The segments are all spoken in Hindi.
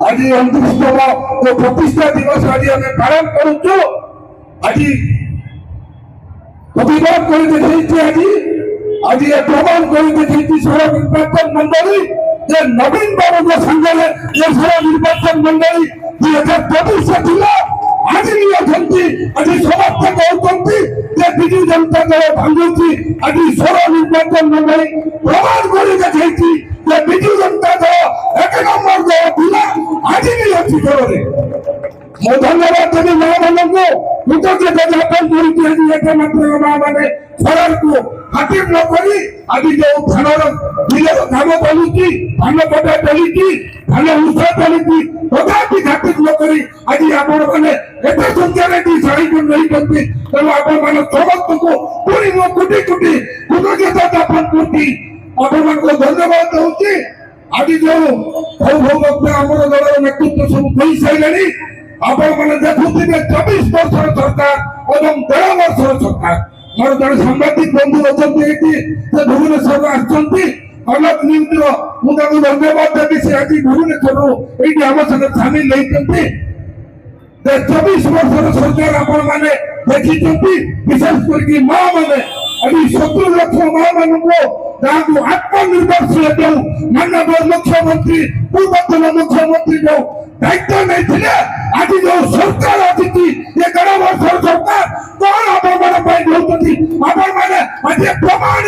आज 29तम प्रतिष्ठा दिवस आज आम पालन करुचु। आज प्रतिबाद कर देखी आज आज ये प्रमाण कर देखी सारा निर्वाचन मंडली जे नवीन बाबू संगे ये सारा निर्वाचन मंडली 2024 आज भी आज समर्थक होती विजु जनता दल भांगुची आज सारा निर्वाचन मंडली प्रमाण कर देखी विजु जनता दल एक नंबर दल थिला आज भी अच्छी दल मो धन्यवाद देवी माँ मान को कृतज्ञता ज्ञापन कर माँ मैंने सरकार को खातिर न करी आज जो धानर बिलर काम चलुची धान कटा चलुची धान उषा चलुची तथापि खातिर न करी आज आपण मैंने एत संख्या शाही को नहीं करती तेणु आपण मान समस्त को पूरी कोटि कोटि कृतज्ञता ज्ञापन करती आपण मान को धन्यवाद दूसरी आज जो भौ भक्त आम दल नेतृत्व सब कही सारे आपण मैंने देखुवे 24 वर्ष सरकार और 13 वर्ष सरकार मोर जन सांबादिक बंधु अच्छा भुवनेश्वर आलक न्यूज मुझे धन्यवाद देवी से आज भुवनेश्वर ये आम संगे सामिल होती 24 वर्ष सरकार आपण मैंने देखी विशेष करके माँ मैंने अभी 70 लाख माँ मान को आत्मनिर्भरशील जो माननीय मुख्यमंत्री पूर्वतन मुख्यमंत्री जो दायित्व नहीं आज जो सरकार आती 11 वर्ष सरकार कौन आपण मैंने आज प्रमाण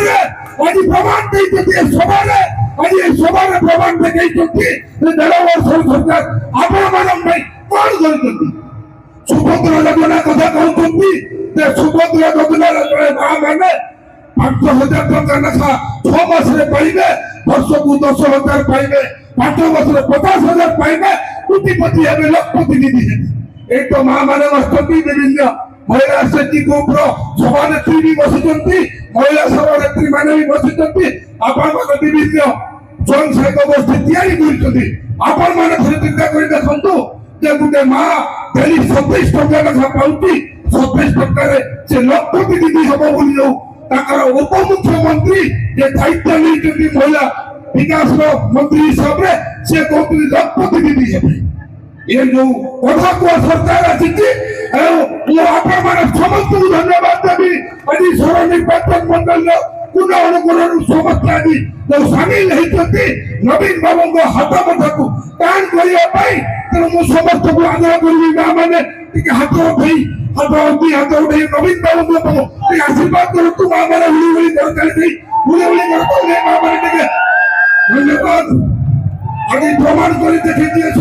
आज प्रमाण सभा आज सभा प्रमाण देखी 11 वर्ष सरकार आपण मान कौन कर सुभद्रा योजना कथा कहते सुभद्रा योजना माँ मैंने 5,000 टका लेखा 6 मास पाइबे वर्ष को 10,000 पाइबे 5 वर्ष 50,000 पाइबे कोटिपति हे लखपति निधि हे एक तो माँ मैंने बसती विभिन्न महिला एसएचजी ग्रुप सभानेत्री भी बसी महिला सभानेत्री मैंने भी बसी आपण विभिन्न स्वयं सहायक गोष्ठी आपण मैंने चिंता कर देखु गोटे माँ डेली 27 टका लेखा पाँच 27 टकर से लखपति निधि हम बोली उप मुख्यमंत्री जे दायित्व नहीं महिला विकास मंत्री हिसाब से कहते लखपति निधि ये जो कथा को सरकार आसी समस्त धन्यवाद देवी आज सर निर्वाचन मंडल पुनः अनुकूल समस्त आज जो सामिल होती नवीन बाबू को हाथ मथा को टाण करने तेणु मुझे समस्त को आग्रह करी माँ मैंने हाथ उठे हाथ उठे नवीन बाबू को आशीर्वाद करूँ माँ मैंने हुई कर माँ मैंने धन्यवाद आज प्रमाण कर देखिए